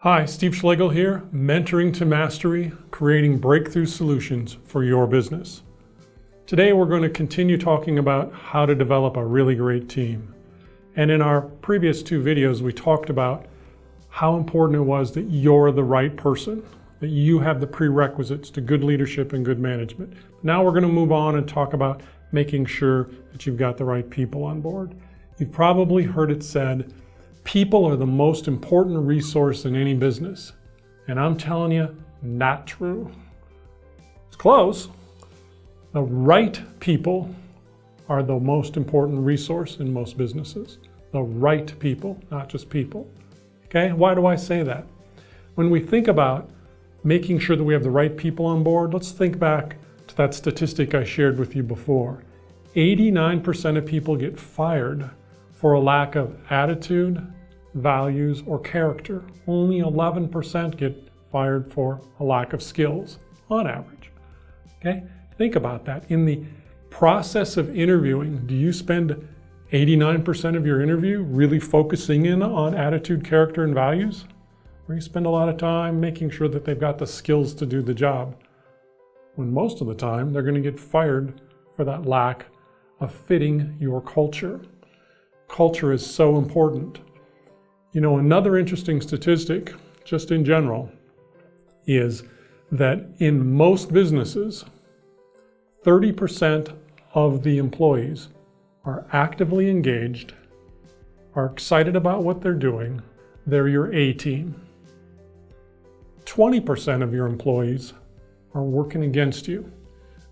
Hi, Steve Schlegel here, Mentoring to Mastery, creating breakthrough solutions for your business. Today we're going to continue talking about how to develop a really great team. And in our previous two videos, we talked about how important it was that you're the right person, that you have the prerequisites to good leadership and good management. Now we're going to move on and talk about making sure that you've got the right people on board. You've probably heard it said, people are the most important resource in any business. And I'm telling you, not true. It's close. The right people are the most important resource in most businesses. The right people, not just people. Okay, why do I say that? When we think about making sure that we have the right people on board, let's think back to that statistic I shared with you before. 89% of people get fired for a lack of attitude, values, or character. Only 11% get fired for a lack of skills, on average. Okay? Think about that. In the process of interviewing, do you spend 89% of your interview really focusing in on attitude, character, and values? Or you spend a lot of time making sure that they've got the skills to do the job? When most of the time, they're going to get fired for that lack of fitting your culture. Culture is so important. You know, another interesting statistic, just in general, is that in most businesses, 30% of the employees are actively engaged, are excited about what they're doing. They're your A team. 20% of your employees are working against you.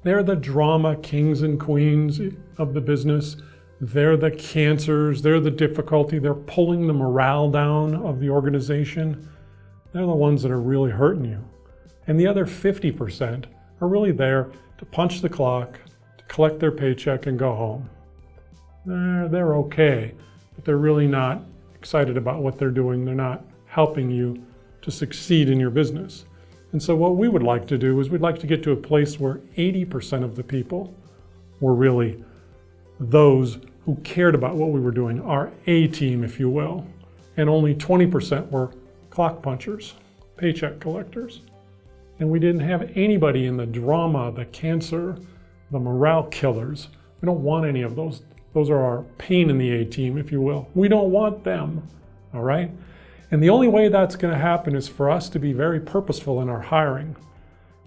They're the drama kings and queens of the business. They're the cancers, they're the difficulty, they're pulling the morale down of the organization. They're the ones that are really hurting you. And the other 50% are really there to punch the clock, to collect their paycheck and go home. They're okay, but they're really not excited about what they're doing. They're not helping you to succeed in your business. And so what we would like to do is we'd like to get to a place where 80% of the people were really those who cared about what we were doing, our A team, if you will, and only 20% were clock punchers, paycheck collectors. And we didn't have anybody in the drama, the cancer, the morale killers. We don't want any of those. Those are our pain in the A team, if you will. We don't want them, all right? And the only way that's going to happen is for us to be very purposeful in our hiring,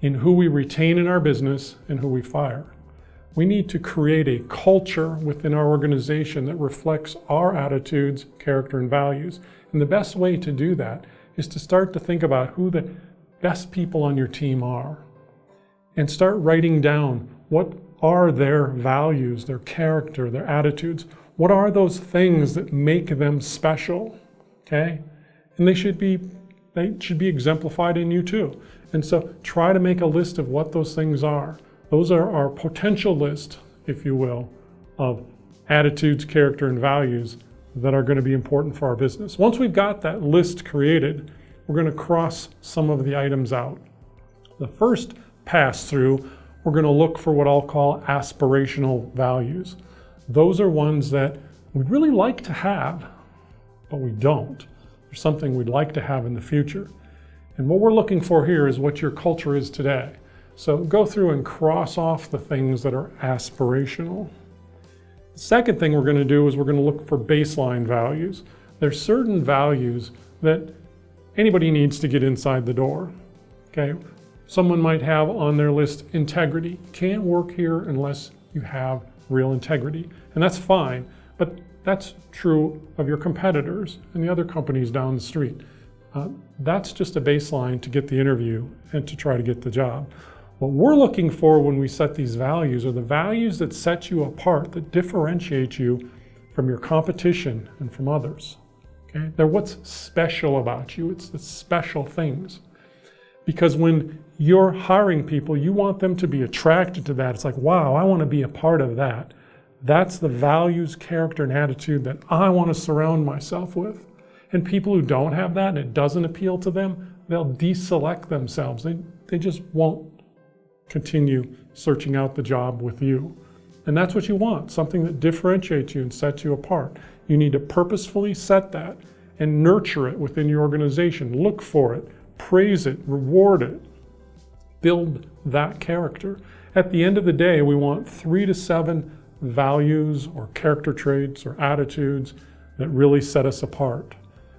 in who we retain in our business and who we fire. We need to create a culture within our organization that reflects our attitudes, character, and values. And the best way to do that is to start to think about who the best people on your team are and start writing down what are their values, their character, their attitudes. What are those things that make them special? Okay? And they should be exemplified in you too. And so try to make a list of what those things are. Those are our potential list, if you will, of attitudes, character, and values that are going to be important for our business. Once we've got that list created, we're going to cross some of the items out. The first pass through, we're going to look for what I'll call aspirational values. Those are ones that we'd really like to have, but we don't. There's something we'd like to have in the future. And what we're looking for here is what your culture is today. So go through and cross off the things that are aspirational. The second thing we're going to do is we're going to look for baseline values. There's certain values that anybody needs to get inside the door. Okay? Someone might have on their list integrity. Can't work here unless you have real integrity. And that's fine, but that's true of your competitors and the other companies down the street. That's just a baseline to get the interview and to try to get the job. What we're looking for when we set these values are the values that set you apart, that differentiate you from your competition and from others. Okay? They're what's special about you. It's the special things. Because when you're hiring people, you want them to be attracted to that. It's like, wow, I want to be a part of that. That's the values, character, and attitude that I want to surround myself with. And people who don't have that and it doesn't appeal to them, they'll deselect themselves. They just won't continue searching out the job with you. And that's what you want, something that differentiates you and sets you apart. You need to purposefully set that and nurture it within your organization. Look for it, praise it, reward it. Build that character. At the end of the day, we want 3 to 7 values or character traits or attitudes that really set us apart.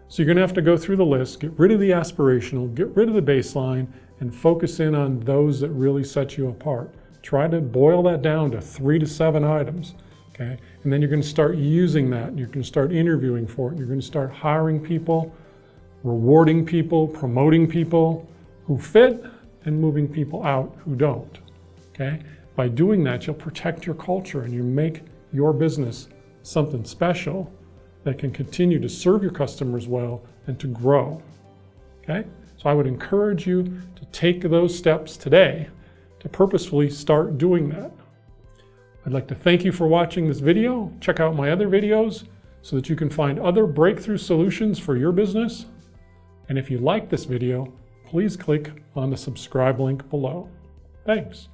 So you're going to have to go through the list, get rid of the aspirational, get rid of the baseline, and focus in on those that really set you apart. Try to boil that down to 3 to 7 items, okay? And then you're going to start using that, and you're going to start interviewing for it. You're going to start hiring people, rewarding people, promoting people who fit, and moving people out who don't, okay? By doing that, you'll protect your culture and you make your business something special that can continue to serve your customers well and to grow, okay? So I would encourage you to take those steps today to purposefully start doing that. I'd like to thank you for watching this video. Check out my other videos so that you can find other breakthrough solutions for your business. And if you like this video, please click on the subscribe link below. Thanks.